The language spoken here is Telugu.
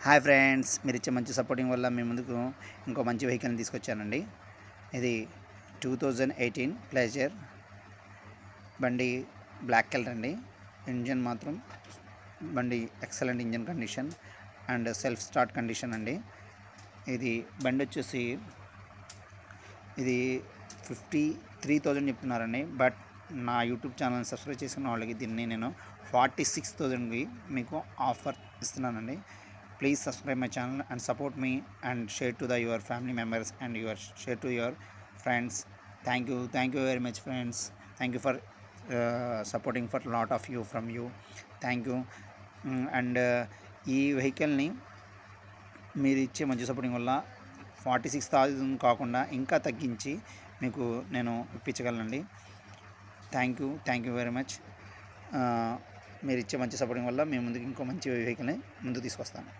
హాయ్ ఫ్రెండ్స్, మీరు ఇచ్చే మంచి సపోర్టింగ్ వల్ల మీ ముందుకు ఇంకో మంచి వెహికల్ని తీసుకొచ్చానండి. ఇది 2018 ప్లెజర్ బండి, బ్లాక్ కలర్ అండి. ఇంజన్ మాత్రం బండి excellent engine condition and self start condition అండి. ఇది బండి వచ్చేసి ఇది 53,000 చెప్తున్నారండి. బట్ నా యూట్యూబ్ ఛానల్ని సబ్స్క్రైబ్ చేసుకున్న వాళ్ళకి దీన్ని నేను 46,000కి మీకు offer ఇస్తున్నానండి. Please subscribe my channel and support me and share to your family members and share to your friends. Thank you very much, friends. Thank you for supporting for lot of you from you. Thank you. And ఈ వెహికల్ని మీరు ఇచ్చే మంచి సపోర్టింగ్ వల్ల 46,000 కాకుండా ఇంకా తగ్గించి మీకు నేను ఇప్పించగలనండి. Thank you very much. మీరు ఇచ్చే మంచి సపోర్టింగ్ వల్ల మేము ముందుకు ఇంకో మంచి వెహికల్ని ముందుకు తీసుకొస్తాను.